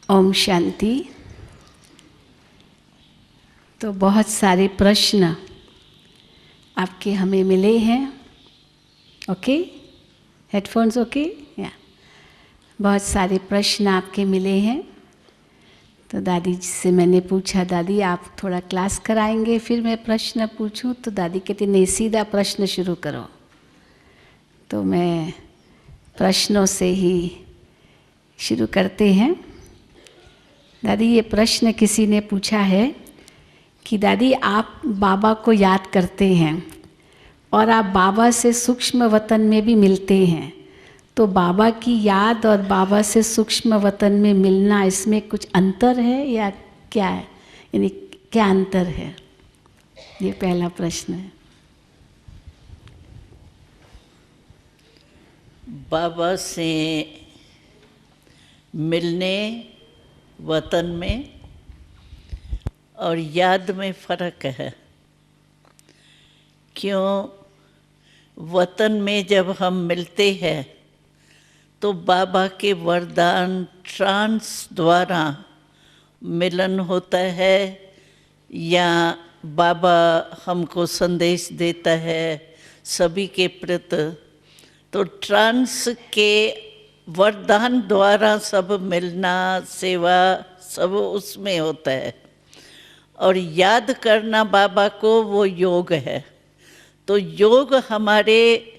ओम शांति। तो बहुत सारे प्रश्न आपके हमें मिले हैं। ओके, हेडफोन्स ओके या बहुत सारे प्रश्न आपके मिले हैं। तो दादी जी से मैंने पूछा, दादी आप थोड़ा क्लास कराएंगे फिर मैं प्रश्न पूछूं? तो दादी कहती नहीं, सीधा प्रश्न शुरू करो। तो मैं प्रश्नों से ही शुरू करते हैं। दादी, ये प्रश्न किसी ने पूछा है कि दादी आप बाबा को याद करते हैं और आप बाबा से सूक्ष्म वतन में भी मिलते हैं, तो बाबा की याद और बाबा से सूक्ष्म वतन में मिलना, इसमें कुछ अंतर है या क्या है? यानी क्या अंतर है? ये पहला प्रश्न है। बाबा से मिलने वतन में और याद में फ़र्क है। क्यों? वतन में जब हम मिलते हैं तो बाबा के वरदान ट्रांस द्वारा मिलन होता है, या बाबा हमको संदेश देता है सभी के प्रति। तो ट्रांस के वरदान द्वारा सब मिलना, सेवा सब उसमें होता है। और याद करना बाबा को, वो योग है। तो योग हमारे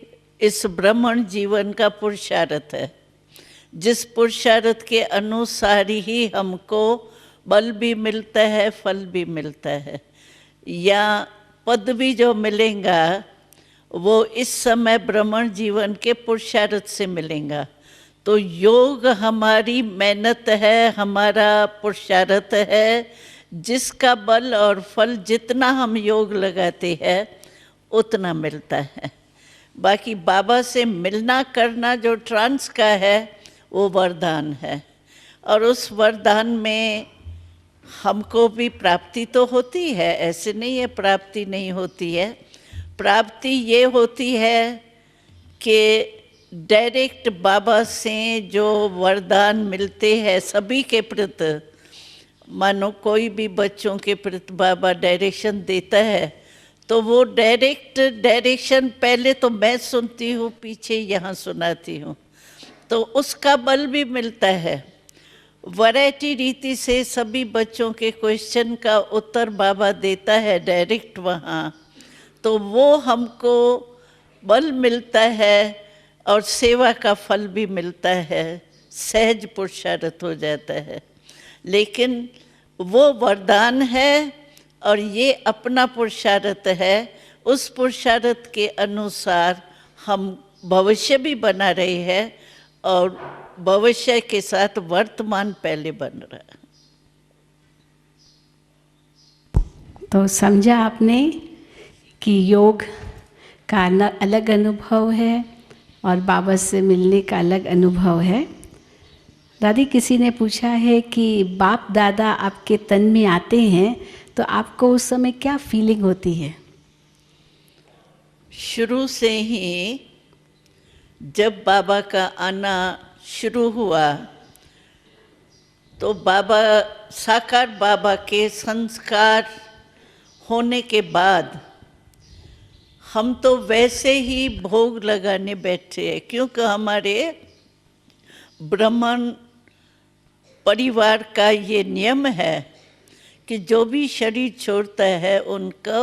इस ब्राह्मण जीवन का पुरुषार्थ है, जिस पुरुषार्थ के अनुसार ही हमको बल भी मिलता है, फल भी मिलता है, या पद भी जो मिलेगा वो इस समय ब्राह्मण जीवन के पुरुषार्थ से मिलेगा। तो योग हमारी मेहनत है, हमारा पुरुषार्थ है, जिसका बल और फल जितना हम योग लगाते हैं उतना मिलता है। बाकी बाबा से मिलना करना जो ट्रांस का है वो वरदान है, और उस वरदान में हमको भी प्राप्ति तो होती है, ऐसे नहीं है प्राप्ति नहीं होती है। प्राप्ति ये होती है कि डायरेक्ट बाबा से जो वरदान मिलते हैं सभी के प्रति, मानो कोई भी बच्चों के प्रति बाबा डायरेक्शन देता है तो वो डायरेक्ट डायरेक्शन पहले तो मैं सुनती हूँ, पीछे यहाँ सुनाती हूँ, तो उसका बल भी मिलता है। वैरायटी रीति से सभी बच्चों के क्वेश्चन का उत्तर बाबा देता है डायरेक्ट वहाँ, तो वो हमको बल मिलता है और सेवा का फल भी मिलता है, सहज पुरुषार्थ हो जाता है। लेकिन वो वरदान है और ये अपना पुरुषार्थ है। उस पुरुषार्थ के अनुसार हम भविष्य भी बना रहे हैं और भविष्य के साथ वर्तमान पहले बन रहा है। तो समझा आपने कि योग का अलग अनुभव है और बाबा से मिलने का अलग अनुभव है। दादी, किसी ने पूछा है कि बाप दादा आपके तन में आते हैं तो आपको उस समय क्या फीलिंग होती है? शुरू से ही जब बाबा का आना शुरू हुआ तो बाबा, साकार बाबा के संस्कार होने के बाद हम तो वैसे ही भोग लगाने बैठे हैं, क्योंकि हमारे ब्राह्मण परिवार का ये नियम है कि जो भी शरीर छोड़ता है उनको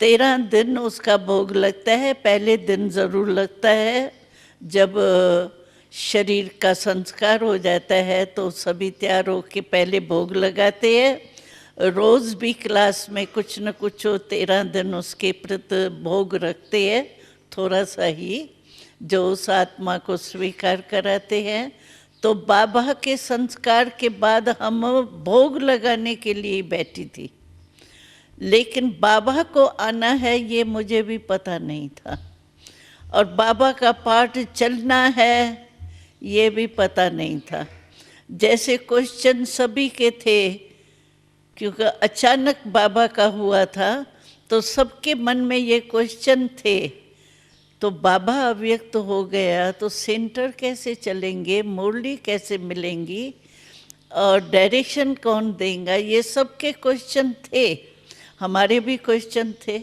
13 दिन उसका भोग लगता है। पहले दिन ज़रूर लगता है, जब शरीर का संस्कार हो जाता है तो सभी तैयार होकर पहले भोग लगाते हैं। रोज़ भी क्लास में कुछ न कुछ 13 दिन उसके प्रति भोग रखते हैं, थोड़ा सा ही, जो उस आत्मा को स्वीकार कराते हैं। तो बाबा के संस्कार के बाद हम भोग लगाने के लिए बैठी थी, लेकिन बाबा को आना है ये मुझे भी पता नहीं था, और बाबा का पाठ चलना है ये भी पता नहीं था। जैसे क्वेश्चन सभी के थे, क्योंकि अचानक बाबा का हुआ था तो सबके मन में ये क्वेश्चन थे। तो बाबा अव्यक्त हो गया तो सेंटर कैसे चलेंगे, मुरली कैसे मिलेंगी, और डायरेक्शन कौन देगा, ये सब के क्वेश्चन थे, हमारे भी क्वेश्चन थे।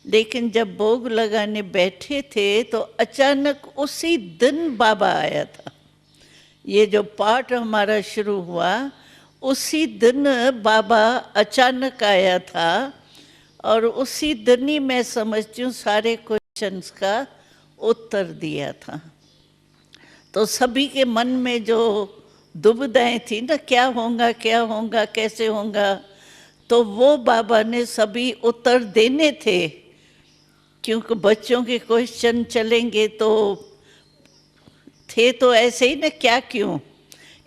लेकिन जब भोग लगाने बैठे थे तो अचानक उसी दिन बाबा आया था। ये जो पाठ हमारा शुरू हुआ उसी दिन बाबा अचानक आया था, और उसी दिन ही मैं समझती हूँ सारे क्वेश्चंस का उत्तर दिया था। तो सभी के मन में जो दुविधाएं थी ना, क्या होगा कैसे होगा, तो वो बाबा ने सभी उत्तर देने थे, क्योंकि बच्चों के क्वेश्चन चलेंगे तो थे तो ऐसे ही ना, क्या क्यों,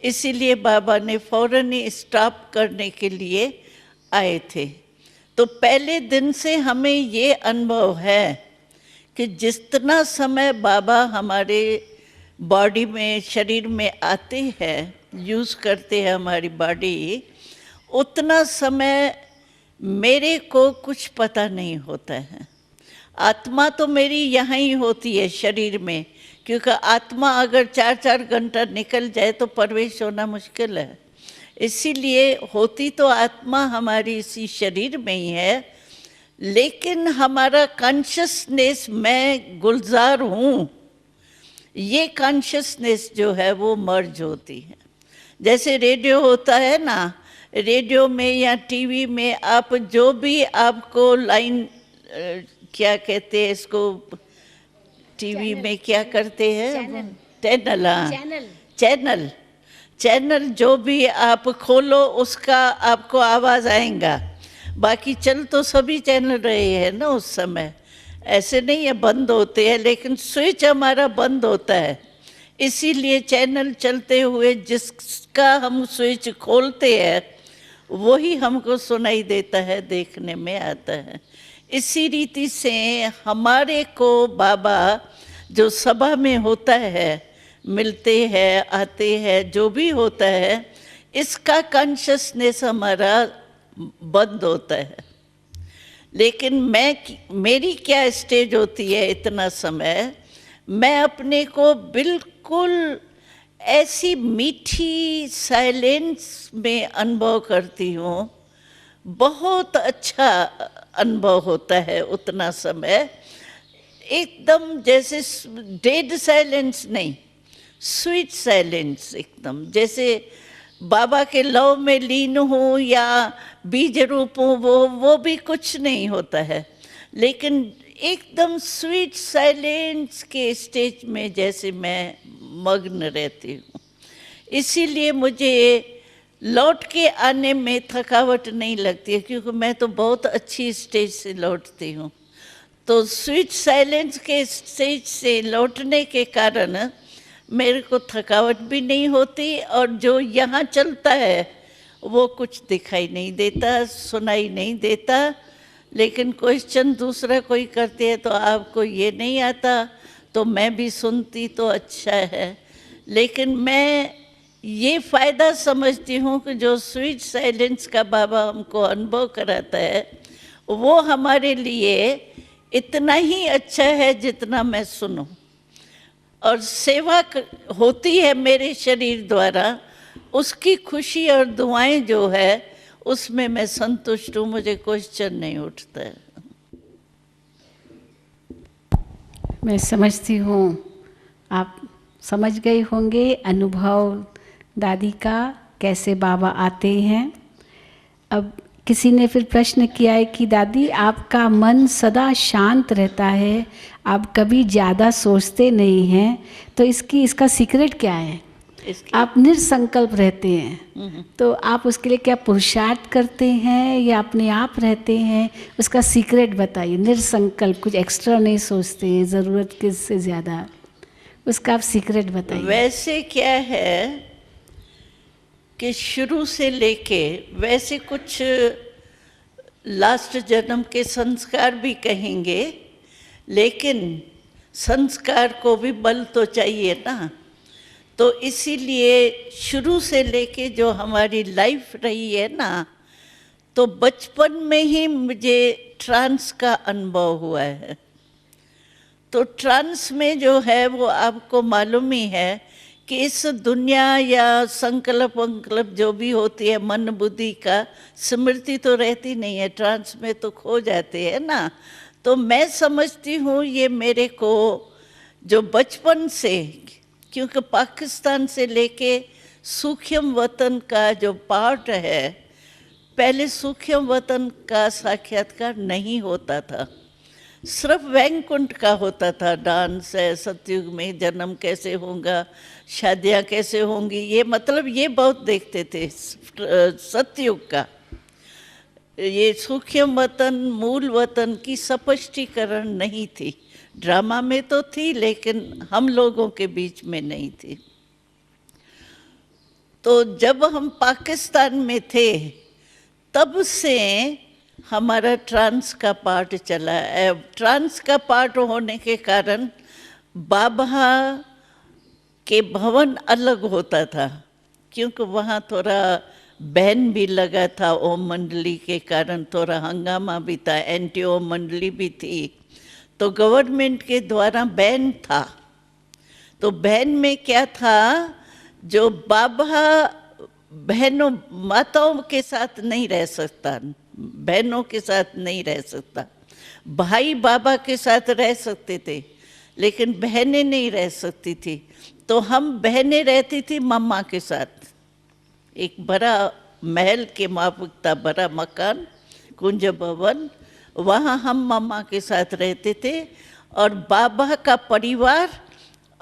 इसीलिए बाबा ने फौरन ही स्टॉप करने के लिए आए थे। तो पहले दिन से हमें ये अनुभव है कि जितना समय बाबा हमारे बॉडी में, शरीर में आते हैं, यूज़ करते हैं हमारी बॉडी, उतना समय मेरे को कुछ पता नहीं होता है। आत्मा तो मेरी यहाँ ही होती है शरीर में, क्योंकि आत्मा अगर 4-4 घंटा निकल जाए तो प्रवेश होना मुश्किल है। इसीलिए होती तो आत्मा हमारी इसी शरीर में ही है, लेकिन हमारा कॉन्शियसनेस, मैं गुलजार हूँ, ये कॉन्शियसनेस जो है वो मर्ज होती है। जैसे रेडियो होता है ना, रेडियो में या टीवी में आप जो भी आपको लाइन, क्या कहते हैं इसको, टीवी में क्या करते हैं, चैनल जो भी आप खोलो उसका आपको आवाज़ आएगा। बाकी चल तो सभी चैनल रहे हैं ना उस समय, ऐसे नहीं है बंद होते हैं, लेकिन स्विच हमारा बंद होता है। इसीलिए चैनल चलते हुए जिसका हम स्विच खोलते हैं वही हमको सुनाई देता है, देखने में आता है। इसी रीति से हमारे को बाबा जो सभा में होता है, मिलते हैं, आते हैं, जो भी होता है, इसका कॉन्शियसनेस हमारा बंद होता है। लेकिन मेरी क्या स्टेज होती है, इतना समय मैं अपने को बिल्कुल ऐसी मीठी साइलेंस में अनुभव करती हूँ। बहुत अच्छा अनुभव होता है उतना समय, एकदम जैसे डेड साइलेंस नहीं, स्वीट साइलेंस, एकदम जैसे बाबा के लव में लीन हूँ या बीज रूप हूँ, वो भी कुछ नहीं होता है, लेकिन एकदम स्वीट साइलेंस के स्टेज में जैसे मैं मग्न रहती हूँ। इसीलिए मुझे लौट के आने में थकावट नहीं लगती है, क्योंकि मैं तो बहुत अच्छी स्टेज से लौटती हूँ। तो स्वीट साइलेंस के स्टेज से लौटने के कारण मेरे को थकावट भी नहीं होती, और जो यहाँ चलता है वो कुछ दिखाई नहीं देता, सुनाई नहीं देता। लेकिन क्वेश्चन दूसरा कोई करते हैं तो आपको ये नहीं आता, तो मैं भी सुनती तो अच्छा है। लेकिन मैं ये फ़ायदा समझती हूँ कि जो स्वीट साइलेंस का बाबा हमको अनुभव कराता है वो हमारे लिए इतना ही अच्छा है जितना मैं सुनूं। और सेवा होती है मेरे शरीर द्वारा, उसकी खुशी और दुआएं जो है उसमें मैं संतुष्ट हूँ, मुझे क्वेश्चन नहीं उठता है। मैं समझती हूँ, आप समझ गए होंगे अनुभव दादी का, कैसे बाबा आते हैं। अब किसी ने फिर प्रश्न किया है कि दादी आपका मन सदा शांत रहता है, आप कभी ज़्यादा सोचते नहीं हैं, तो इसका सीक्रेट क्या है? आप निर्संकल्प रहते हैं, तो आप उसके लिए क्या पुरुषार्थ करते हैं या अपने आप रहते हैं? उसका सीक्रेट बताइए। निर्संकल्प, कुछ एक्स्ट्रा नहीं सोचते हैं ज़रूरत के से ज़्यादा, उसका आप सीक्रेट बताइए। वैसे क्या है कि शुरू से लेके वैसे कुछ लास्ट जन्म के संस्कार भी कहेंगे, लेकिन संस्कार को भी बल तो चाहिए ना। तो इसीलिए शुरू से लेके जो हमारी लाइफ रही है ना, तो बचपन में ही मुझे ट्रांस का अनुभव हुआ है। तो ट्रांस में जो है वो आपको मालूम ही है कि इस दुनिया या संकल्प वंकल्प जो भी होती है मन बुद्धि का, स्मृति तो रहती नहीं है, ट्रांस में तो खो जाते हैं ना। तो मैं समझती हूँ ये मेरे को जो बचपन से, क्योंकि पाकिस्तान से लेके सूक्ष्म वतन का जो पार्ट है, पहले सूक्ष्म वतन का साक्षात्कार नहीं होता था, सिर्फ वैकुंठ का होता था। डांस है, सतयुग में जन्म कैसे होगा, शादियाँ कैसे होंगी, ये मतलब ये बहुत देखते थे सतयुग का। ये सूक्ष्म वतन मूल वतन की स्पष्टीकरण नहीं थी। ड्रामा में तो थी लेकिन हम लोगों के बीच में नहीं थी। तो जब हम पाकिस्तान में थे तब से हमारा ट्रांस का पार्ट चला। ट्रांस का पार्ट होने के कारण बाबा के भवन अलग होता था, क्योंकि वहाँ थोड़ा बैन भी लगा था ओम मंडली के कारण, थोड़ा हंगामा भी था, एंटी ओम मंडली भी थी, तो गवर्नमेंट के द्वारा बैन था। तो बैन में क्या था, जो बाबा बहनों माताओं के साथ नहीं रह सकता, बहनों के साथ नहीं रह सकता। भाई बाबा के साथ रह सकते थे लेकिन बहनें नहीं रह सकती थी। तो हम बहनें रहती थी मम्मा के साथ, एक बड़ा महल के माफिक था, बड़ा मकान कुंज भवन, वहाँ हम मम्मा के साथ रहते थे। और बाबा का परिवार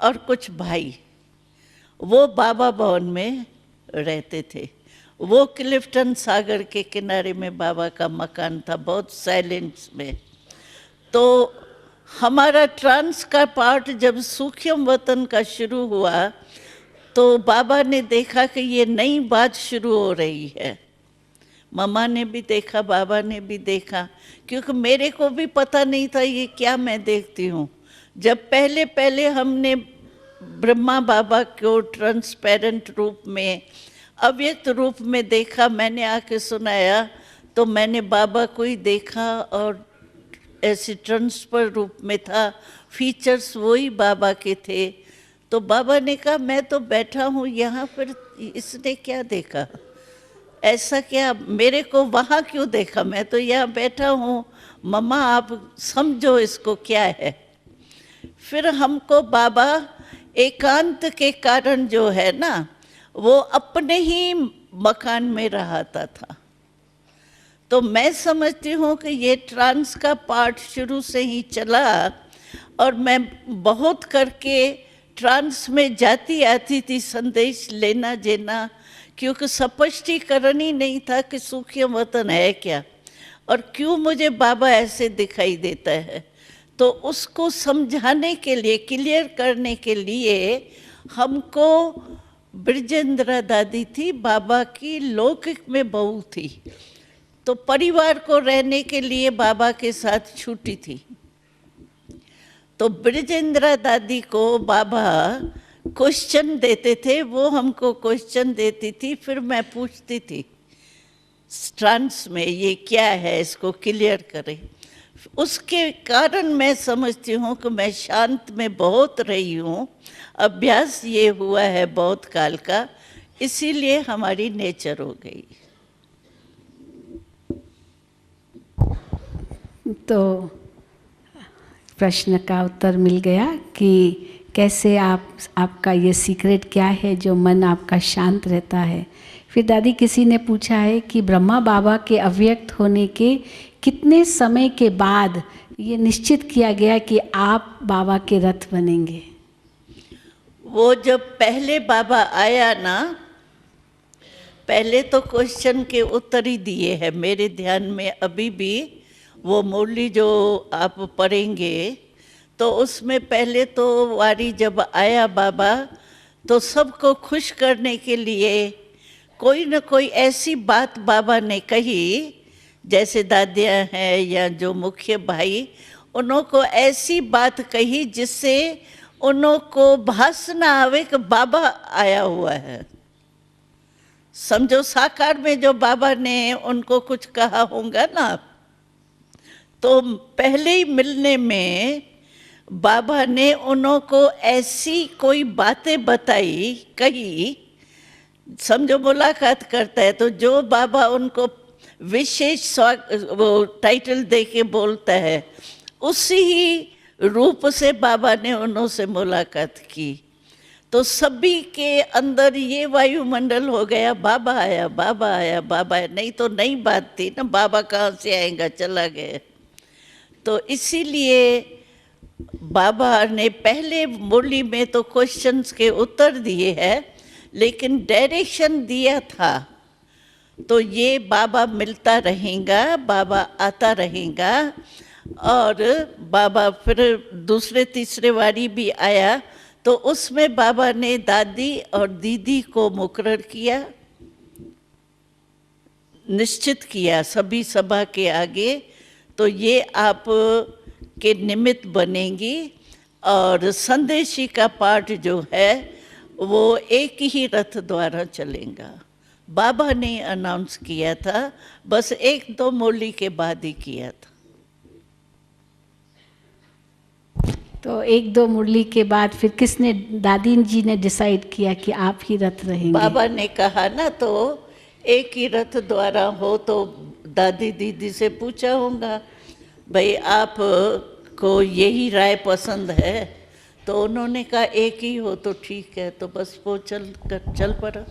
और कुछ भाई वो बाबा भवन में रहते थे। वो क्लिफ्टन सागर के किनारे में बाबा का मकान था, बहुत साइलेंस में। तो हमारा ट्रांस का पार्ट जब सूक्ष्म वतन का शुरू हुआ तो बाबा ने देखा कि ये नई बात शुरू हो रही है। मम्मा ने भी देखा, बाबा ने भी देखा, क्योंकि मेरे को भी पता नहीं था ये क्या मैं देखती हूँ। जब पहले पहले हमने ब्रह्मा बाबा को ट्रांसपेरेंट रूप में, अव्यक्त रूप में देखा, मैंने आके सुनाया, तो मैंने बाबा को ही देखा और ऐसे ट्रांसफर रूप में था, फीचर्स वही बाबा के थे। तो बाबा ने कहा मैं तो बैठा हूँ यहाँ पर, इसने क्या देखा, ऐसा क्या, मेरे को वहाँ क्यों देखा, मैं तो यहाँ बैठा हूँ, मम्मा आप समझो इसको क्या है। फिर हमको बाबा एकांत के कारण जो है ना, वो अपने ही मकान में रहता था। तो मैं समझती हूँ कि ये ट्रांस का पार्ट शुरू से ही चला और मैं बहुत करके ट्रांस में जाती आती थी संदेश लेना देना, क्योंकि स्पष्टीकरण ही नहीं था कि सूक्ष्म वतन है क्या और क्यों मुझे बाबा ऐसे दिखाई देता है। तो उसको समझाने के लिए, क्लियर करने के लिए हमको ब्रजेंद्रा दादी थी, बाबा की लौकिक में बहू थी, तो परिवार को रहने के लिए बाबा के साथ छुट्टी थी। तो ब्रजेंद्रा दादी को बाबा क्वेश्चन देते थे, वो हमको क्वेश्चन देती थी, फिर मैं पूछती थी ट्रांस में ये क्या है, इसको क्लियर करें। उसके कारण मैं समझती हूँ कि मैं शांत में बहुत रही हूँ, अभ्यास ये हुआ है बहुत काल का, इसीलिए हमारी नेचर हो गई। तो प्रश्न का उत्तर मिल गया कि कैसे आपका ये सीक्रेट क्या है जो मन आपका शांत रहता है। फिर दादी किसी ने पूछा है कि ब्रह्मा बाबा के अव्यक्त होने के कितने समय के बाद ये निश्चित किया गया कि आप बाबा के रथ बनेंगे। वो जब पहले बाबा आया ना, पहले तो क्वेश्चन के उत्तर ही दिए हैं मेरे ध्यान में अभी भी। वो मुरली जो आप पढ़ेंगे तो उसमें पहले तो वारी जब आया बाबा, तो सबको खुश करने के लिए कोई न कोई ऐसी बात बाबा ने कही, जैसे दादियाँ हैं या जो मुख्य भाई, उनको ऐसी बात कही जिससे उनको भास ना आवे कि बाबा आया हुआ है। समझो साकार में जो बाबा ने उनको कुछ कहा होगा ना, तो पहले ही मिलने में बाबा ने उन्हों को ऐसी कोई बातें बताई, कही, समझो मुलाकात करता है तो जो बाबा उनको विशेष वो टाइटल दे के बोलता है, उसी ही रूप से बाबा ने उन्हों से मुलाकात की। तो सभी के अंदर ये वायुमंडल हो गया, बाबा आया, बाबा आया, बाबा आया। नहीं तो नई बात थी ना, बाबा कहाँ से आएगा, चला गया। तो इसीलिए बाबा ने पहले मुरली में तो क्वेश्चंस के उत्तर दिए हैं, लेकिन डायरेक्शन दिया था। तो ये बाबा मिलता रहेगा, बाबा आता रहेगा। और बाबा फिर दूसरे तीसरे वारी भी आया, तो उसमें बाबा ने दादी और दीदी को मुकर्रर किया, निश्चित किया सभी सभा के आगे। तो ये आप के निमित्त बनेंगी। और संदेशी का पाठ जो है वो एक ही रथ द्वारा चलेगा। बाबा ने अनाउंस किया था, बस 1-2 मुरली के बाद ही किया था। तो 1-2 मुरली के बाद फिर किसने, दादी जी ने डिसाइड किया कि आप ही रथ रहेंगे? बाबा ने कहा ना, तो एक ही रथ द्वारा हो। तो दादी दीदी से पूछा होगा, भाई आप को यही राय पसंद है? तो उन्होंने कहा एक ही हो तो ठीक है। तो बस वो चल पड़ा।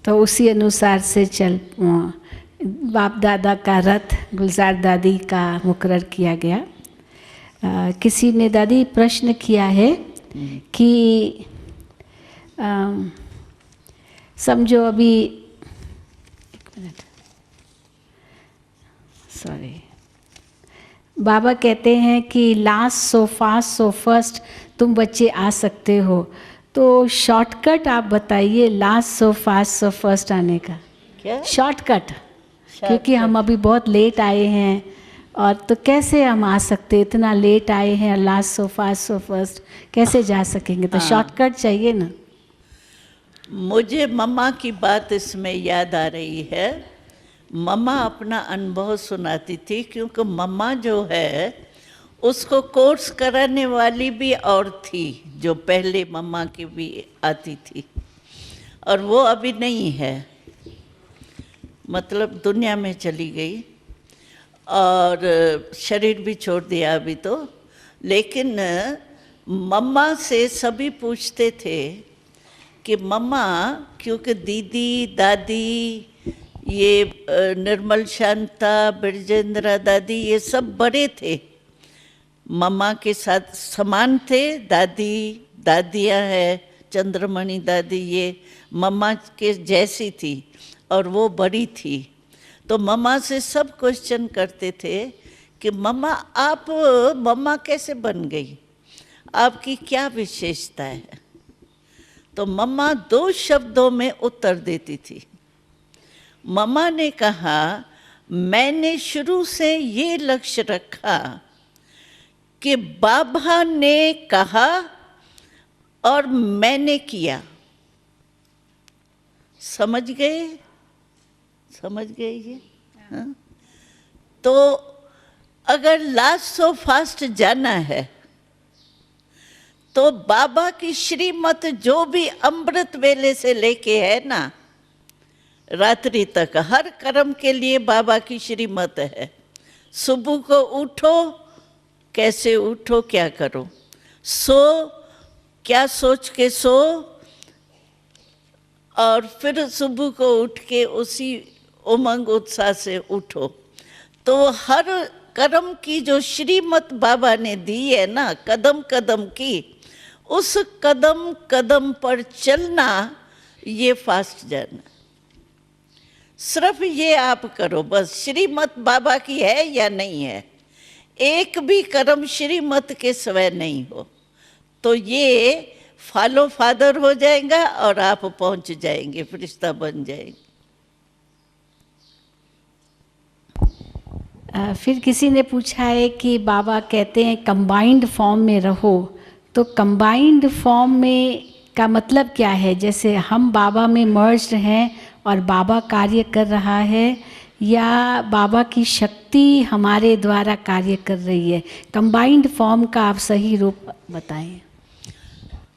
तो उसी अनुसार से बाप दादा का रथ गुलजार दादी का मुकर्रर किया गया। किसी ने दादी प्रश्न किया है कि समझो अभी, एक मिनट, सॉरी, बाबा कहते हैं कि last so fast so first तुम बच्चे आ सकते हो, तो शॉर्टकट आप बताइए last so fast so first आने का। क्या शॉर्टकट? क्योंकि हम अभी बहुत लेट आए हैं, और तो कैसे हम आ सकते, इतना लेट आए हैं, last so fast so first कैसे जा सकेंगे? तो शॉर्टकट चाहिए ना। मुझे मम्मा की बात इसमें याद आ रही है। मम्मा अपना अनुभव सुनाती थी, क्योंकि मम्मा जो है उसको कोर्स कराने वाली भी और थी, जो पहले मम्मा की भी आती थी, और वो अभी नहीं है, मतलब दुनिया में चली गई और शरीर भी छोड़ दिया अभी तो। लेकिन मम्मा से सभी पूछते थे कि मम्मा, क्योंकि दीदी दादी, ये निर्मल शांता, बिरजेंद्रा दादी, ये सब बड़े थे, मम्मा के साथ समान थे। दादियाँ हैं, चंद्रमणि दादी, ये मम्मा के जैसी थी और वो बड़ी थी। तो मम्मा से सब क्वेश्चन करते थे कि मम्मा आप मम्मा कैसे बन गई, आपकी क्या विशेषता है? तो मम्मा 2 शब्दों में उत्तर देती थी। मम्मा ने कहा, मैंने शुरू से ये लक्ष्य रखा कि बाबा ने कहा और मैंने किया। समझ गए ये? हाँ? तो अगर लास्ट सो फास्ट जाना है तो बाबा की श्रीमत जो भी अमृत वेले से लेके है ना, रात्रि तक हर कर्म के लिए बाबा की श्रीमत है। सुबह को उठो, कैसे उठो, क्या करो, सो क्या सोच के सो, और फिर सुबह को उठ के उसी उमंग उत्साह से उठो। तो हर कर्म की जो श्रीमत बाबा ने दी है ना, कदम कदम की, उस कदम कदम पर चलना, ये फास्ट जाना। सिर्फ ये आप करो बस, श्रीमत बाबा की है या नहीं है। एक भी कर्म श्रीमत के स्वयं नहीं हो तो ये फॉलो फादर हो जाएगा और आप पहुंच जाएंगे, फरिश्ता बन जाएंगे। फिर किसी ने पूछा है कि बाबा कहते हैं कंबाइंड फॉर्म में रहो, तो कंबाइंड फॉर्म में का मतलब क्या है? जैसे हम बाबा में मर्ज्ड हैं और बाबा कार्य कर रहा है, या बाबा की शक्ति हमारे द्वारा कार्य कर रही है? कंबाइंड फॉर्म का आप सही रूप बताएं।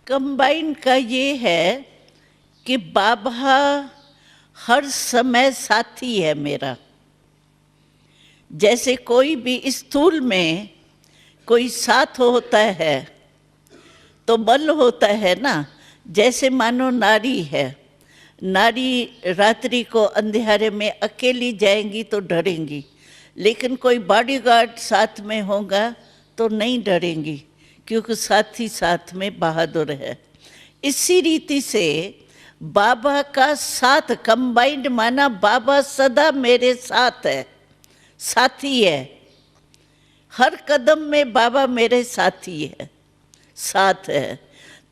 कंबाइन का ये है कि बाबा हर समय साथी है मेरा। जैसे कोई भी स्थूल में कोई साथ होता है तो बल होता है ना। जैसे मानो नारी है, नारी रात्रि को अंधेरे में अकेली जाएंगी तो डरेंगी, लेकिन कोई बॉडीगार्ड साथ में होगा तो नहीं डरेंगी, क्योंकि साथी साथ में बहादुर है। इसी रीति से बाबा का साथ कंबाइंड माना बाबा सदा मेरे साथ है, साथी है। हर कदम में बाबा मेरे साथी है, साथ है।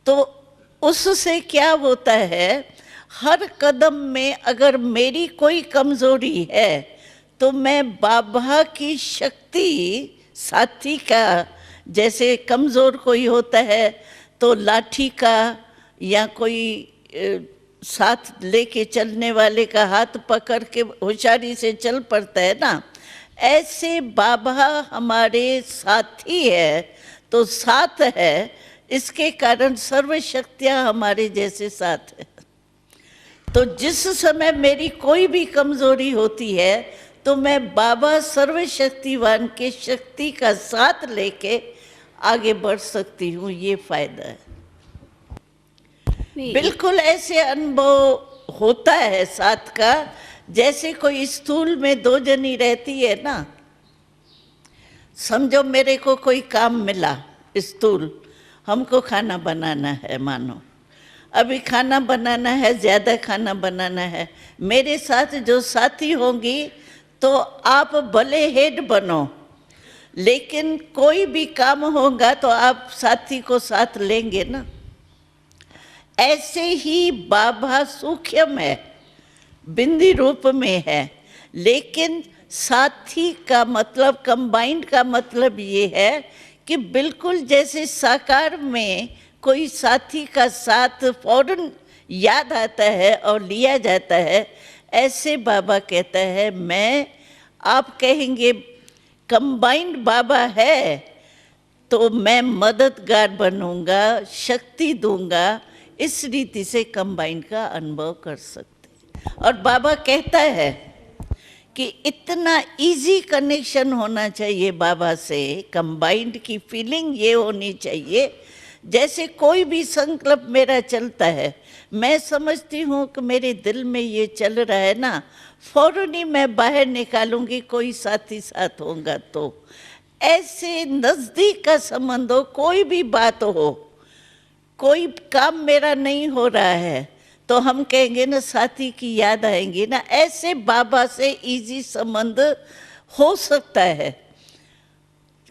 तो उससे क्या होता है, हर कदम में अगर मेरी कोई कमजोरी है तो मैं बाबा की शक्ति साथी का, जैसे कमजोर कोई होता है तो लाठी का या कोई साथ लेके चलने वाले का हाथ पकड़ के होशियारी से चल पड़ता है ना, ऐसे बाबा हमारे साथी है तो साथ है। इसके कारण सर्व शक्तियाँ हमारे जैसे साथ है। तो जिस समय मेरी कोई भी कमजोरी होती है तो मैं बाबा सर्वशक्तिवान के शक्ति का साथ लेके आगे बढ़ सकती हूँ। ये फायदा है। बिल्कुल ऐसे अनुभव होता है साथ का, जैसे कोई स्थूल में दो जनी रहती है ना। समझो मेरे को कोई काम मिला स्थूल, हमको खाना बनाना है, मानो अभी खाना बनाना है, ज़्यादा खाना बनाना है। मेरे साथ जो साथी होंगी तो आप भले हेड बनो, लेकिन कोई भी काम होगा तो आप साथी को साथ लेंगे ना। ऐसे ही बाबा सूक्ष्म है, बिंदी रूप में है, लेकिन साथी का मतलब, कंबाइंड का मतलब ये है कि बिल्कुल जैसे साकार में कोई साथी का साथ फौरन याद आता है और लिया जाता है, ऐसे बाबा कहता है मैं, आप कहेंगे कंबाइंड बाबा है तो मैं मददगार बनूंगा, शक्ति दूंगा। इस रीति से कंबाइंड का अनुभव कर सकते। और बाबा कहता है कि इतना इजी कनेक्शन होना चाहिए बाबा से, कंबाइंड की फीलिंग ये होनी चाहिए जैसे कोई भी संकल्प मेरा चलता है, मैं समझती हूँ कि मेरे दिल में ये चल रहा है ना, फौरन ही मैं बाहर निकालूंगी, कोई साथी साथ होगा तो। ऐसे नज़दीक का संबंध हो, कोई भी बात हो, कोई काम मेरा नहीं हो रहा है तो हम कहेंगे ना साथी की याद आएंगी ना। ऐसे बाबा से इजी संबंध हो सकता है।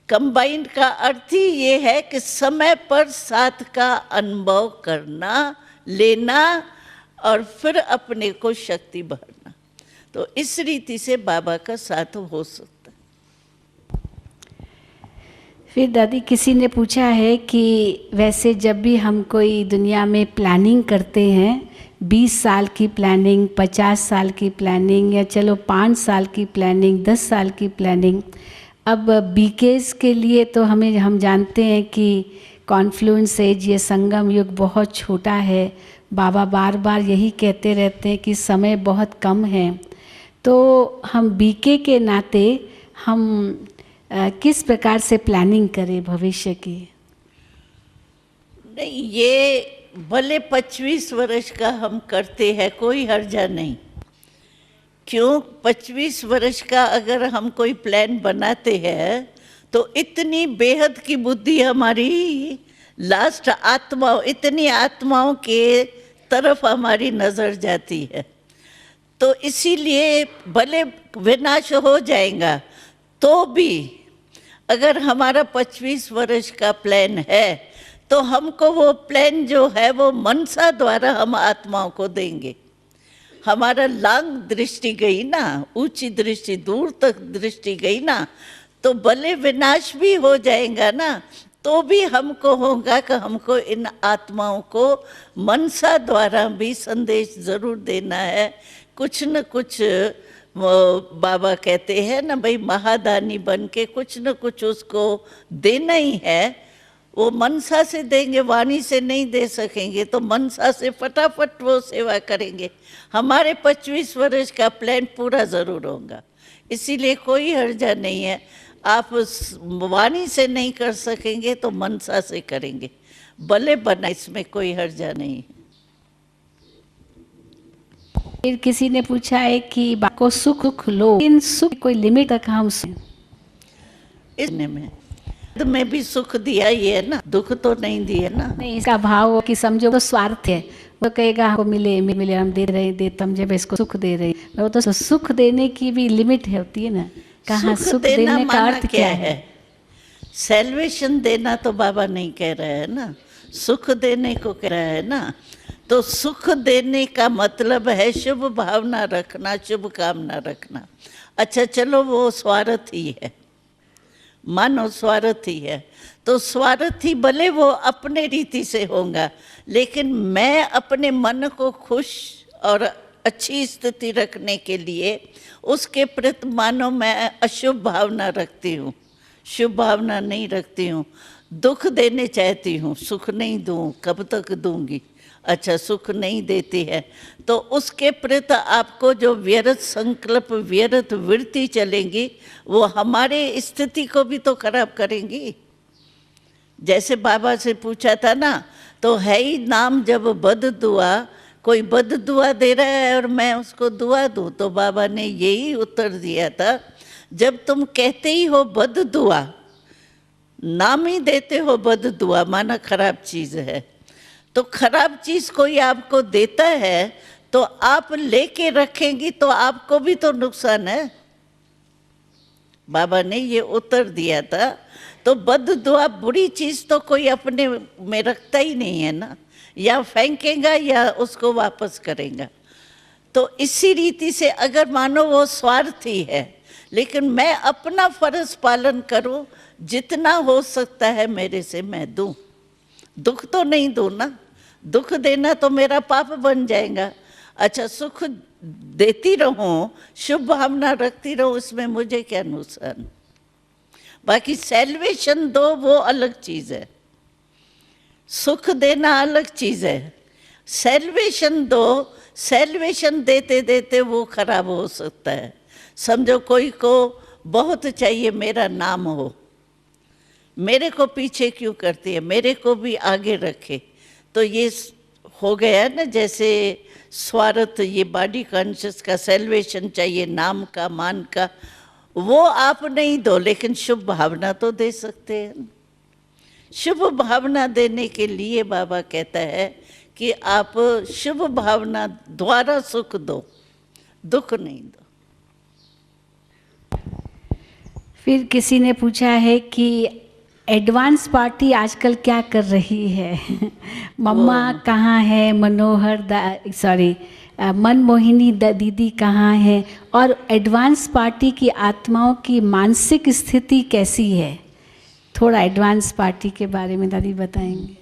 कंबाइंड का अर्थ ही ये है कि समय पर साथ का अनुभव करना, लेना और फिर अपने को शक्ति भरना। तो इस रीति से बाबा का साथ हो सकता है। फिर दादी, किसी ने पूछा है कि वैसे जब भी हम कोई दुनिया में प्लानिंग करते हैं, 20 साल की प्लानिंग, 50 साल की प्लानिंग, या चलो 5 साल की प्लानिंग, 10 साल की प्लानिंग, अब बीकेस के लिए तो हम जानते हैं कि कॉन्फ्लुएंस एज, ये संगम युग बहुत छोटा है। बाबा बार बार यही कहते रहते हैं कि समय बहुत कम है। तो हम बीके के नाते हम किस प्रकार से प्लानिंग करें भविष्य की? नहीं, ये भले 25 वर्ष का हम करते हैं, कोई हर्जा नहीं। क्यों? 25 वर्ष का अगर हम कोई प्लान बनाते हैं तो इतनी बेहद की बुद्धि हमारी लास्ट आत्माओं, इतनी आत्माओं के तरफ हमारी नज़र जाती है। तो इसीलिए भले विनाश हो जाएगा तो भी अगर हमारा 25 वर्ष का प्लान है तो हमको वो प्लान जो है वो मनसा द्वारा हम आत्माओं को देंगे। हमारा लांग दृष्टि गई ना, ऊंची दृष्टि, दूर तक दृष्टि गई ना, तो भले विनाश भी हो जाएगा ना, तो भी हमको होगा कि हमको इन आत्माओं को मनसा द्वारा भी संदेश जरूर देना है, कुछ न कुछ वो बाबा कहते हैं ना भाई, महादानी बन के कुछ न कुछ उसको देना ही है। वो मनसा से देंगे, वाणी से नहीं दे सकेंगे, तो मनसा से फटाफट वो सेवा करेंगे। हमारे 25 वर्ष का प्लान पूरा ज़रूर होगा, इसीलिए कोई हर्जा नहीं है। आप वाणी से नहीं कर सकेंगे तो मनसा से करेंगे, भले बना, इसमें कोई हर्जा नहीं है। फिर किसी ने पूछा है कि को सुख लो, इन सुख कोई लिमिट तक हम में भी सुख दिया ही है ना, दुख तो नहीं दिया ना। नहीं, इसका भाव हो कि समझो तो स्वार्थ है, वो कहेगा हमको मिले मिले, हम दे रहे दे, तम जब इसको सुख दे रहे, वो तो सुख देने की भी लिमिट होती है ना। कहाँ सुख देने का अर्थ क्या है? सैल्वेशन देना तो बाबा नहीं कह रहा है ना, सुख देने को कह रहा है ना। तो सुख देने का मतलब है शुभ भावना रखना, शुभ कामना रखना। अच्छा चलो, वो स्वार्थ ही है, मानो स्वार्थ ही है, तो स्वार्थी भले वो अपने रीति से होगा, लेकिन मैं अपने मन को खुश और अच्छी स्थिति रखने के लिए उसके प्रति मानो मैं अशुभ भावना रखती हूँ, शुभ भावना नहीं रखती हूँ। दुख देने चाहती हूँ, सुख नहीं दूँ, कब तक दूंगी? अच्छा, सुख नहीं देती है तो उसके प्रति आपको जो व्यर्थ संकल्प, व्यर्थ वृत्ति चलेंगी, वो हमारे स्थिति को भी तो खराब करेंगी। जैसे बाबा से पूछा था ना, तो है ही नाम जब बद दुआ, कोई बद दुआ दे रहा है और मैं उसको दुआ दूँ, तो बाबा ने यही उत्तर दिया था, जब तुम कहते ही हो बद दुआ, नाम ही देते हो बद दुआ, माना खराब चीज़ है, तो खराब चीज़ कोई आपको देता है तो आप लेके रखेंगी तो आपको भी तो नुकसान है। बाबा ने ये उत्तर दिया था। तो बद दुआ, बुरी चीज़ तो कोई अपने में रखता ही नहीं है ना, या फेंकेगा या उसको वापस करेगा। तो इसी रीति से अगर मानो वो स्वार्थी है, लेकिन मैं अपना फर्ज पालन करूं, जितना हो सकता है मेरे से मैं दूं, दुख तो नहीं दूं ना, दुख देना तो मेरा पाप बन जाएगा। अच्छा, सुख देती रहूं, शुभ भावना रखती रहूं, इसमें मुझे क्या नुकसान? बाकी सैल्वेशन दो वो अलग चीज़ है, सुख देना अलग चीज़ है। सैल्वेशन दो, सैल्वेशन देते देते वो खराब हो सकता है। समझो कोई को बहुत चाहिए मेरा नाम हो, मेरे को पीछे क्यों करती है, मेरे को भी आगे रखे, तो ये हो गया ना जैसे स्वार्थ, ये बॉडी कॉन्शियस का सैल्वेशन चाहिए, नाम का, मान का, वो आप नहीं दो, लेकिन शुभ भावना तो दे सकते हैं। शुभ भावना देने के लिए बाबा कहता है कि आप शुभ भावना द्वारा सुख दो, दुख नहीं दो। फिर किसी ने पूछा है कि एडवांस पार्टी आजकल क्या कर रही है? मम्मा कहाँ है, मनमोहिनी दीदी कहाँ है, और एडवांस पार्टी की आत्माओं की मानसिक स्थिति कैसी है? थोड़ा एडवांस पार्टी के बारे में दादी बताएंगे।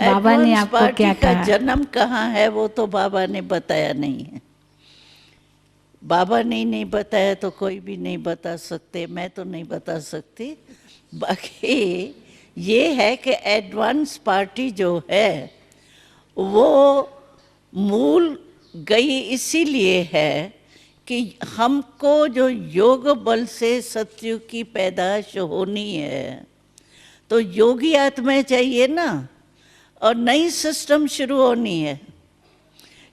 बाबा ने आपको क्या कहा? जन्म कहाँ है वो तो बाबा ने बताया नहीं है। बाबा ने नहीं बताया तो कोई भी नहीं बता सकते, मैं तो नहीं बता सकती। बाकी ये है कि एडवांस पार्टी जो है वो मूल गई इसीलिए है कि हमको जो योग बल से सतयुग की पैदाश होनी है, तो योगी आत्माएं चाहिए ना, और नई सिस्टम शुरू होनी है।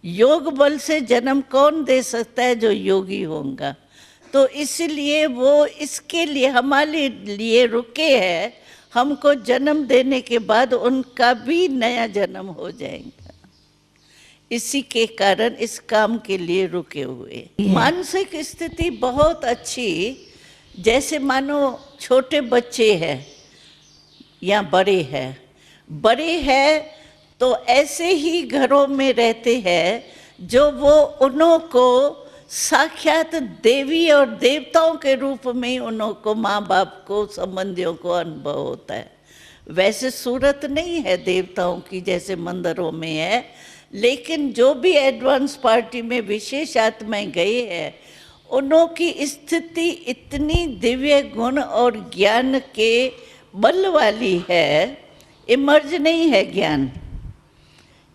योग बल से जन्म कौन दे सकता है? जो योगी होगा। तो इसलिए वो इसके लिए हमारे लिए रुके हैं, हमको जन्म देने के बाद उनका भी नया जन्म हो जाएगा, इसी के कारण इस काम के लिए रुके हुए। मानसिक स्थिति बहुत अच्छी, जैसे मानो छोटे बच्चे हैं या बड़े हैं तो ऐसे ही घरों में रहते हैं जो वो उन्हों को साक्षात देवी और देवताओं के रूप में उन्हों को, माँ बाप को, संबंधियों को अनुभव होता है। वैसे सूरत नहीं है देवताओं की जैसे मंदिरों में है, लेकिन जो भी एडवांस पार्टी में विशेष आत्माएं गए हैं उन्हों की स्थिति इतनी दिव्य गुण और ज्ञान के बल वाली है, इमर्ज नहीं है ज्ञान,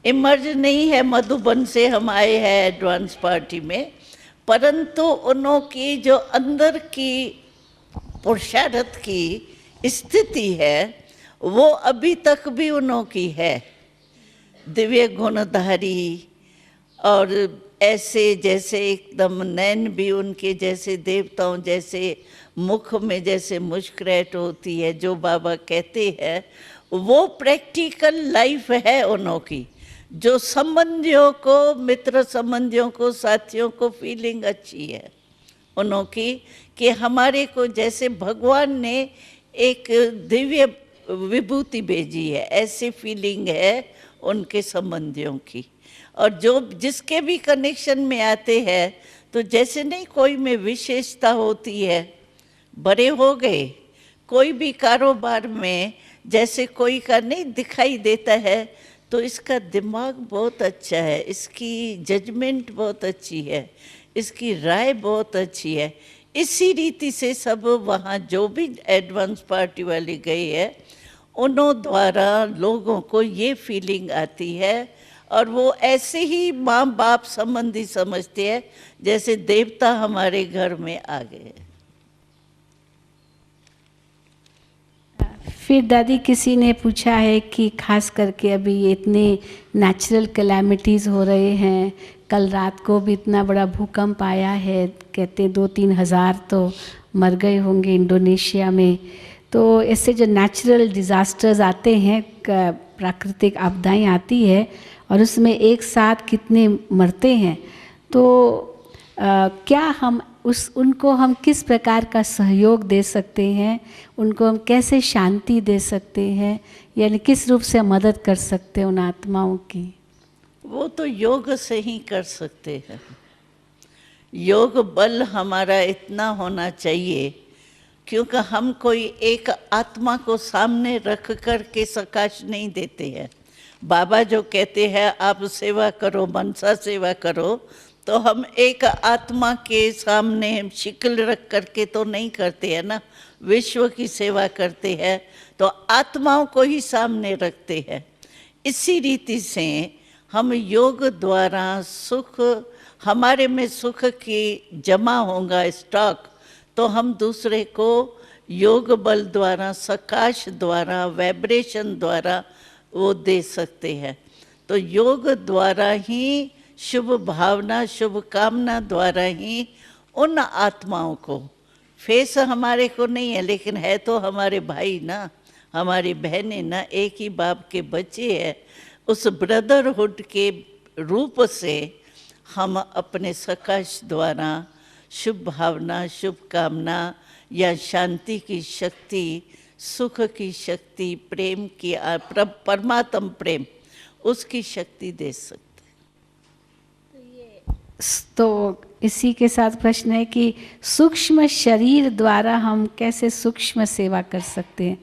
इमर्ज नहीं है मधुबन से हम आए हैं एडवांस पार्टी में, परंतु उन्हों की जो अंदर की पुरुषार्थ की स्थिति है वो अभी तक भी उन्हों की है, दिव्य गुणधारी, और ऐसे जैसे एकदम नैन भी उनके जैसे देवताओं जैसे, मुख में जैसे मुस्कुराहट होती है, जो बाबा कहते हैं वो प्रैक्टिकल लाइफ है उन्हों की, जो संबंधियों को, मित्र संबंधियों को, साथियों को फीलिंग अच्छी है उन्हों की, कि हमारे को जैसे भगवान ने एक दिव्य विभूति भेजी है, ऐसी फीलिंग है उनके संबंधियों की। और जो जिसके भी कनेक्शन में आते हैं तो जैसे नहीं कोई में विशेषता होती है, बड़े हो गए, कोई भी कारोबार में जैसे कोई का नहीं दिखाई देता है, तो इसका दिमाग बहुत अच्छा है, इसकी जजमेंट बहुत अच्छी है, इसकी राय बहुत अच्छी है। इसी रीति से सब वहाँ जो भी एडवांस पार्टी वाले गए हैं उन्हों द्वारा लोगों को ये फीलिंग आती है, और वो ऐसे ही माँ बाप संबंधी समझते हैं जैसे देवता हमारे घर में आ गए। फिर दादी किसी ने पूछा है कि खास करके अभी ये इतने नेचुरल कैलामिटीज़ हो रहे हैं, कल रात को भी इतना बड़ा भूकंप आया है, कहते 2-3 हज़ार तो मर गए होंगे इंडोनेशिया में। तो ऐसे जो नेचुरल डिज़ास्टर्स आते हैं, प्राकृतिक आपदाएं आती है और उसमें एक साथ कितने मरते हैं, तो क्या हम उनको हम किस प्रकार का सहयोग दे सकते हैं, उनको हम कैसे शांति दे सकते हैं, यानी किस रूप से मदद कर सकते हैं उन आत्माओं की? वो तो योग से ही कर सकते हैं। योग बल हमारा इतना होना चाहिए, क्योंकि हम कोई एक आत्मा को सामने रख कर के सकाश नहीं देते हैं। बाबा जो कहते हैं आप सेवा करो, मनसा सेवा करो, तो हम एक आत्मा के सामने शिकल रख करके तो नहीं करते हैं ना, विश्व की सेवा करते हैं तो आत्माओं को ही सामने रखते हैं। इसी रीति से हम योग द्वारा सुख, हमारे में सुख की जमा होगा स्टॉक, तो हम दूसरे को योग बल द्वारा, सकाश द्वारा, वाइब्रेशन द्वारा वो दे सकते हैं। तो योग द्वारा ही, शुभ भावना, शुभ कामना द्वारा ही उन आत्माओं को, फेस हमारे को नहीं है लेकिन है तो हमारे भाई ना, हमारी बहनें ना, एक ही बाप के बच्चे हैं, उस ब्रदरहुड के रूप से हम अपने सकाश द्वारा शुभ भावना, शुभ कामना या शांति की शक्ति, सुख की शक्ति, प्रेम की, परमात्म प्रेम, उसकी शक्ति दे सकते। तो इसी के साथ प्रश्न है कि सूक्ष्म शरीर द्वारा हम कैसे सूक्ष्म सेवा कर सकते हैं?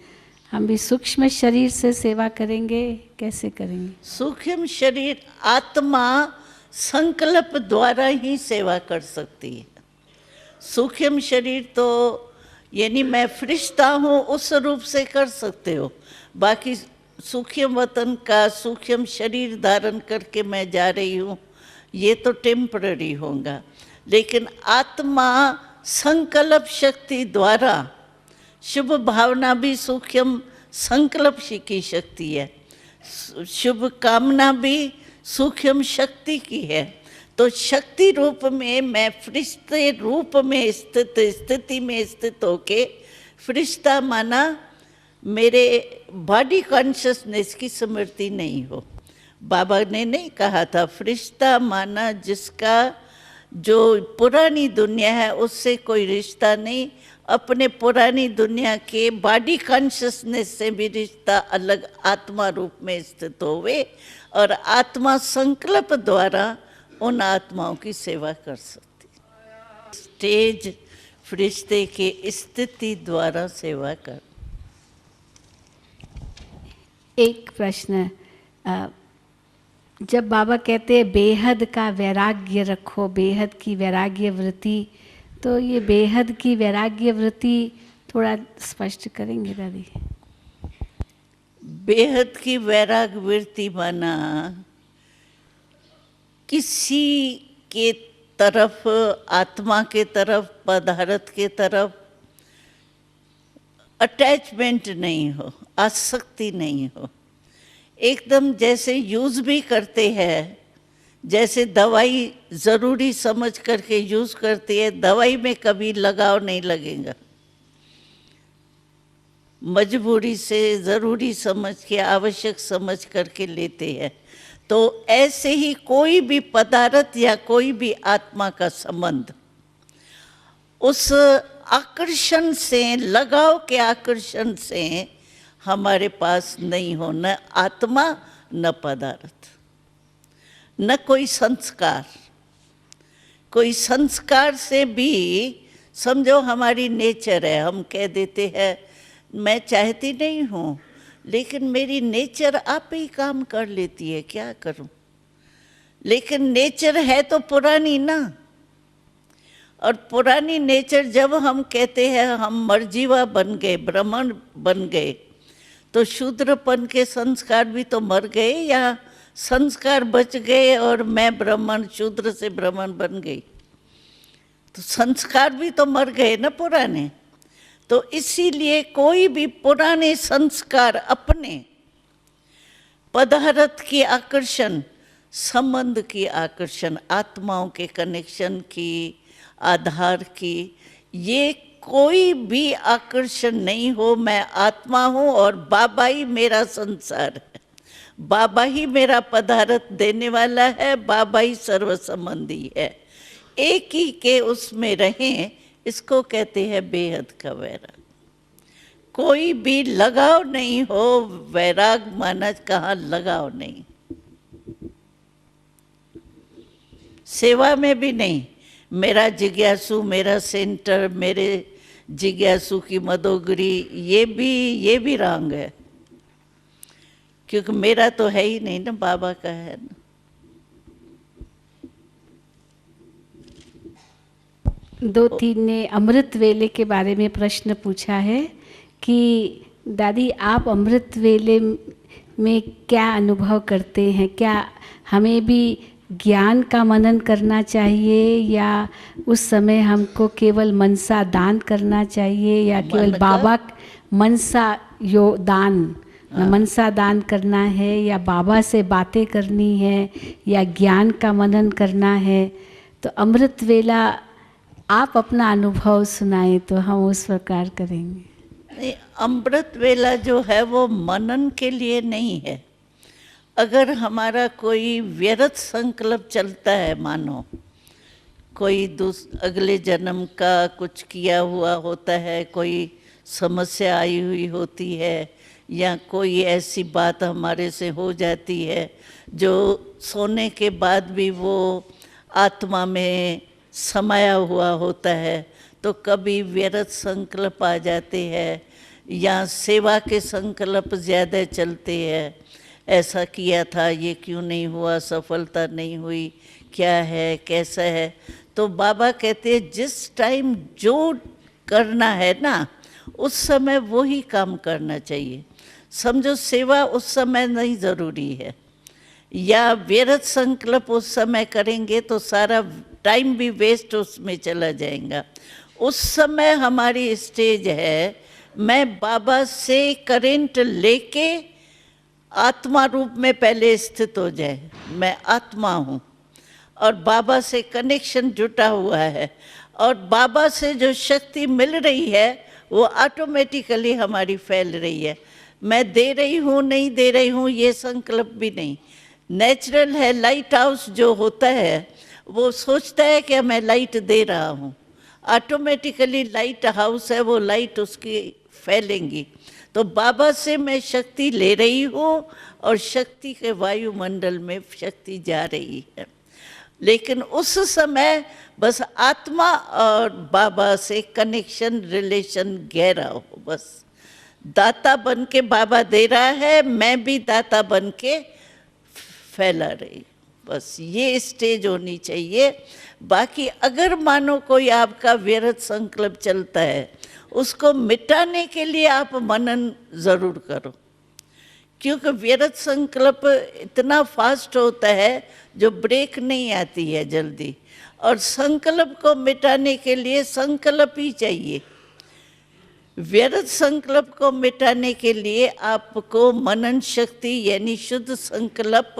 हम भी सूक्ष्म शरीर से सेवा करेंगे, कैसे करेंगे? सूक्ष्म शरीर, आत्मा संकल्प द्वारा ही सेवा कर सकती है। सूक्ष्म शरीर तो यानी मैं फरिश्ता हूँ उस रूप से कर सकते हो, बाकी सूक्ष्म वतन का सूक्ष्म शरीर धारण करके मैं जा रही हूँ, ये तो टेम्पररी होगा। लेकिन आत्मा संकल्प शक्ति द्वारा, शुभ भावना भी सूक्ष्म संकल्प की शक्ति है, शुभ कामना भी सूक्ष्म शक्ति की है। तो शक्ति रूप में मैं फरिश्ते रूप में स्थिति में स्थित होके, फरिश्ता माना मेरे बॉडी कॉन्शियसनेस की स्मृति नहीं हो। बाबा ने नहीं कहा था फरिश्ता माना जिसका जो पुरानी दुनिया है उससे कोई रिश्ता नहीं, अपने पुरानी दुनिया के बॉडी कॉन्शियसनेस से भी रिश्ता अलग आत्मा रूप में स्थित होवे, और आत्मा संकल्प द्वारा उन आत्माओं की सेवा कर सकती। स्टेज फरिश्ते के स्थिति द्वारा सेवा कर। एक प्रश्न, जब बाबा कहते हैं बेहद का वैराग्य रखो, बेहद की वैराग्य वृत्ति तो ये बेहद की वैराग्य वृत्ति थोड़ा स्पष्ट करेंगे दादी? बेहद की वैराग वृत्ति माना किसी के तरफ, आत्मा के तरफ, पदार्थ के तरफ अटैचमेंट नहीं हो, आसक्ति नहीं हो। एकदम जैसे यूज़ भी करते हैं, जैसे दवाई ज़रूरी समझ करके यूज़ करती है, दवाई में कभी लगाव नहीं लगेगा। मजबूरी से ज़रूरी समझ के, आवश्यक समझ करके लेते हैं। तो ऐसे ही कोई भी पदार्थ या कोई भी आत्मा का संबंध उस आकर्षण से, लगाव के आकर्षण से हमारे पास नहीं हो, न आत्मा न पदार्थ, न कोई संस्कार। कोई संस्कार से भी समझो हमारी नेचर है, हम कह देते हैं मैं चाहती नहीं हूँ लेकिन मेरी नेचर आप ही काम कर लेती है, क्या करूँ। लेकिन नेचर है तो पुरानी ना, और पुरानी नेचर जब हम कहते हैं हम मरजीवा बन गए, ब्राह्मण बन गए, तो शूद्रपन के संस्कार भी तो मर गए या संस्कार बच गए और मैं ब्राह्मण, शूद्र से ब्राह्मण बन गई? तो संस्कार भी तो मर गए ना पुराने। तो इसीलिए कोई भी पुराने संस्कार, अपने पदार्थ की आकर्षण, संबंध की आकर्षण, आत्माओं के कनेक्शन की, आधार की, ये कोई भी आकर्षण नहीं हो। मैं आत्मा हूँ और बाबा ही मेरा संसार है, बाबा ही मेरा पदार्थ देने वाला है, बाबा ही सर्व संबंधी है। एक ही के उसमें रहें, इसको कहते हैं बेहद का वैराग। कोई भी लगाव नहीं हो, वैराग माना कहाँ लगाव नहीं। सेवा में भी नहीं, मेरा जिज्ञासु, मेरा सेंटर, मेरे जिज्ञासु की मदोगरी, ये भी रंग है, क्योंकि मेरा तो है ही नहीं ना, बाबा का है ना। दो तीन ने अमृत वेले के बारे में प्रश्न पूछा है कि दादी आप अमृत वेले में क्या अनुभव करते हैं? क्या हमें भी ज्ञान का मनन करना चाहिए या उस समय हमको केवल मनसा दान करना चाहिए या केवल बाबा मनसा दान, मनसा दान करना है या बाबा से बातें करनी है या ज्ञान का मनन करना है? तो अमृत वेला आप अपना अनुभव सुनाएं तो हम उस प्रकार करेंगे। नहीं, अमृत वेला जो है वो मनन के लिए नहीं है। अगर हमारा कोई व्यर्थ संकल्प चलता है, मानो कोई अगले जन्म का कुछ किया हुआ होता है, कोई समस्या आई हुई होती है या कोई ऐसी बात हमारे से हो जाती है जो सोने के बाद भी वो आत्मा में समाया हुआ होता है, तो कभी व्यर्थ संकल्प आ जाते हैं या सेवा के संकल्प ज़्यादा चलते हैं। ऐसा किया था, ये क्यों नहीं हुआ, सफलता नहीं हुई, क्या है, कैसा है। तो बाबा कहते हैं जिस टाइम जो करना है ना, उस समय वो ही काम करना चाहिए। समझो सेवा उस समय नहीं ज़रूरी है, या व्यर्थ संकल्प उस समय करेंगे तो सारा टाइम भी वेस्ट उसमें चला जाएगा। उस समय हमारी स्टेज है, मैं बाबा से करेंट लेके आत्मा रूप में पहले स्थित हो जाए। मैं आत्मा हूँ और बाबा से कनेक्शन जुटा हुआ है, और बाबा से जो शक्ति मिल रही है वो ऑटोमेटिकली हमारी फैल रही है। मैं दे रही हूँ, नहीं दे रही हूँ, ये संकल्प भी नहीं। नेचुरल है। लाइट हाउस जो होता है वो सोचता है कि मैं लाइट दे रहा हूँ, ऑटोमेटिकली लाइट हाउस है, वो लाइट उसकी फैलेंगी। तो बाबा से मैं शक्ति ले रही हूँ और शक्ति के वायुमंडल में शक्ति जा रही है। लेकिन उस समय बस आत्मा और बाबा से कनेक्शन, रिलेशन गहरा हो। बस दाता बन के बाबा दे रहा है, मैं भी दाता बन के फैला रही। बस ये स्टेज होनी चाहिए। बाकी अगर मानो कोई आपका व्यर्थ संकल्प चलता है, उसको मिटाने के लिए आप मनन जरूर करो, क्योंकि व्यर्थ संकल्प इतना फास्ट होता है जो ब्रेक नहीं आती है जल्दी, और संकल्प को मिटाने के लिए संकल्प ही चाहिए। व्यर्थ संकल्प को मिटाने के लिए आपको मनन शक्ति यानी शुद्ध संकल्प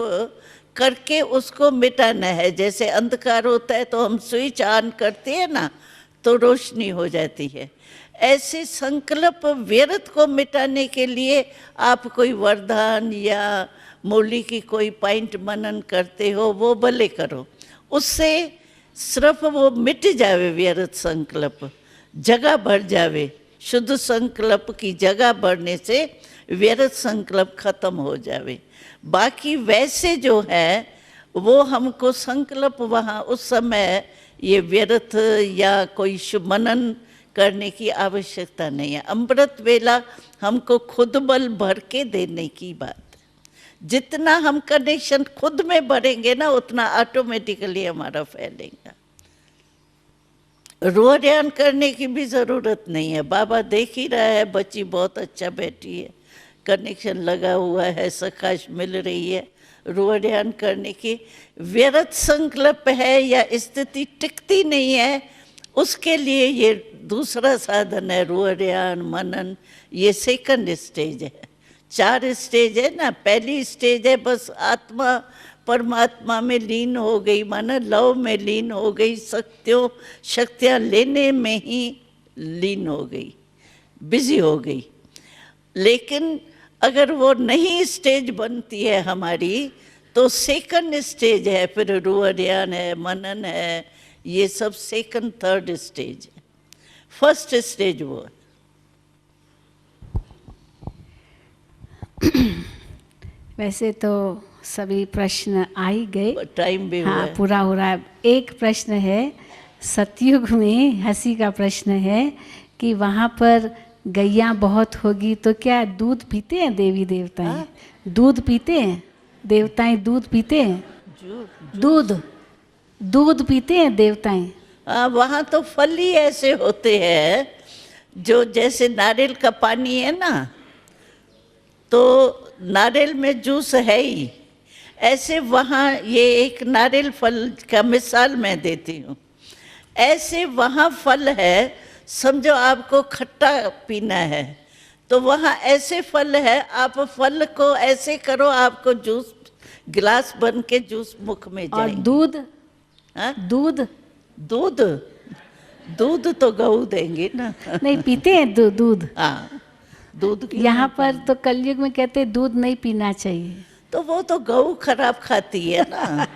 करके उसको मिटाना है। जैसे अंधकार होता है तो हम स्विच ऑन करते हैं ना, तो रोशनी हो जाती है। ऐसे संकल्प व्यर्थ को मिटाने के लिए आप कोई वरदान या मुरली की कोई पॉइंट मनन करते हो, वो भले करो, उससे सिर्फ वो मिट जावे व्यर्थ संकल्प, जगह भर जावे। शुद्ध संकल्प की जगह बढ़ने से व्यर्थ संकल्प खत्म हो जावे। बाकी वैसे जो है वो हमको संकल्प वहाँ उस समय ये व्यर्थ या कोई शुभ मनन करने की आवश्यकता नहीं है। अमृत वेला हमको खुद बल भर के देने की बात है। जितना हम कनेक्शन खुद में भरेंगे ना, उतना ऑटोमेटिकली हमारा फैलेगा। रोहरियान करने की भी ज़रूरत नहीं है। बाबा देख ही रहा है, बच्ची बहुत अच्छा बैठी है, कनेक्शन लगा हुआ है, सकाश मिल रही है। रोहरियान करने की व्यर्थ संकल्प है या स्थिति टिकती नहीं है, उसके लिए ये दूसरा साधन है रोहरियान मनन। ये सेकंड स्टेज है। 4 स्टेज है ना। पहली स्टेज है बस आत्मा परमात्मा में लीन हो गई, माना लव में लीन हो गई, शक्तियाँ लेने में ही लीन हो गई, बिजी हो गई। लेकिन अगर वो नहीं स्टेज बनती है हमारी, तो सेकंड स्टेज है, फिर रोहरियान है, मनन है, ये सब सेकंड थर्ड स्टेज है। फर्स्ट स्टेज वो है। वैसे तो सभी प्रश्न आ ही गए, टाइम भी हाँ पूरा हो रहा है। एक प्रश्न है, सतयुग में हंसी का प्रश्न है कि वहाँ पर गैया बहुत होगी तो क्या दूध पीते हैं देवी देवताएं? दूध पीते हैं देवताएं? दूध पीते हैं? दूध पीते हैं देवताएं? हाँ, वहाँ तो फल ही ऐसे होते हैं जो जैसे नारियल का पानी है ना, तो नारियल में जूस है ही, ऐसे वहाँ ये एक नारियल फल का मिसाल मैं देती हूँ। ऐसे वहाँ फल है, समझो आपको खट्टा पीना है तो वहाँ ऐसे फल है, आप फल को ऐसे करो, आपको जूस गिलास बन के जूस मुख में जाएंगे। और दूध? हाँ? दूध तो गऊ देंगे ना। नहीं पीते हैं दूध? हाँ, दूध यहाँ पर तो कलयुग में कहते हैं दूध नहीं पीना चाहिए। तो वो तो गऊ खराब खाती है ना।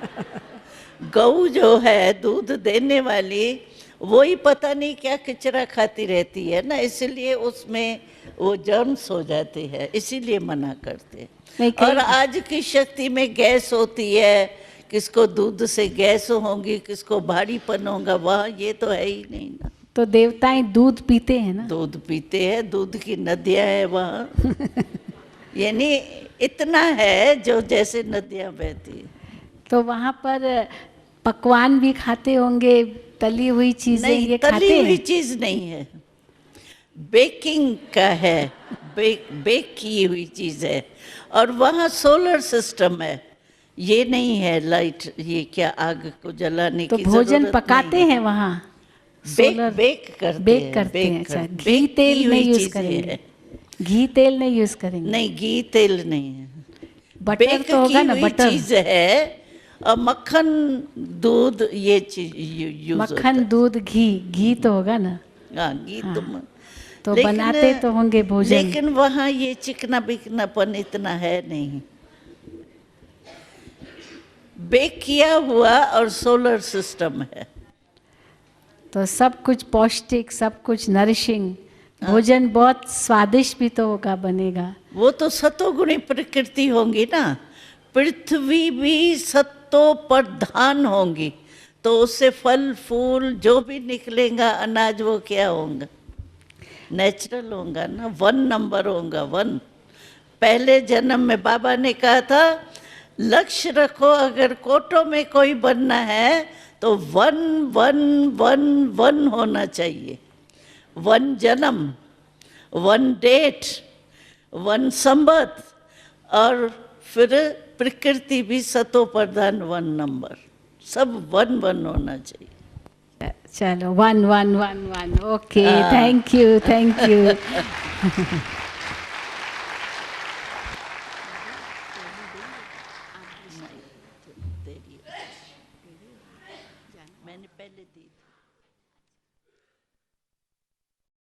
गऊ जो है दूध देने वाली, वही पता नहीं क्या कचरा खाती रहती है ना, इसलिए उसमें वो जर्म्स हो जाते हैं, इसीलिए मना करते हैं। और आज की शक्ति में गैस होती है, किसको दूध से गैस होगी, किसको भारीपन होगा, वहाँ ये तो है ही नहीं ना। तो देवताएं दूध पीते हैं ना? दूध पीते हैं, दूध की नदियाँ है वहाँ। यानी इतना है जो जैसे नदियाँ बहती है। तो वहाँ पर पकवान भी खाते होंगे, तली हुई चीजें ये खाते हैं? तली हुई चीज नहीं है, बेकिंग का है, बेक की हुई चीज है। और वहाँ सोलर सिस्टम है, ये नहीं है लाइट, ये क्या आग को जलाने की तो भोजन पकाते हैं वहाँ? बेक करते हैं। अच्छा, घी तेल नहीं यूज करेंगे? घी तेल नहीं यूज करेंगे? नहीं, घी तेल नहीं है। बटर तो होगा ना, बटर चीज है। और मक्खन दूध ये चीज यूज, मक्खन दूध घी तो होगा ना। हाँ, घी तो बनाते तो होंगे भोजन। लेकिन वहाँ ये चिकना बिकनापन इतना है नहीं। बेक किया हुआ और सोलर सिस्टम है, तो सब कुछ पौष्टिक, सब कुछ नरिशिंग भोजन, बहुत स्वादिष्ट भी तो होगा, बनेगा। वो तो सतोगुणी प्रकृति होंगी ना, पृथ्वी भी सत्तो प्रधान होंगी, तो उससे फल फूल जो भी निकलेगा अनाज, वो क्या होगा? नेचुरल होगा ना, 1 नंबर होगा, 1। पहले जन्म में बाबा ने कहा था लक्ष्य रखो, अगर कोटों में कोई बनना है तो 1 1 1 1 होना चाहिए। 1 जन्म, 1 डेट, 1 संवत, और फिर प्रकृति भी सतो प्रधान 1 नंबर, सब 1 1 होना चाहिए। चलो 1 1 1 1 ओके, हाँ। Thank you, thank you. मैंने पहले दी थी।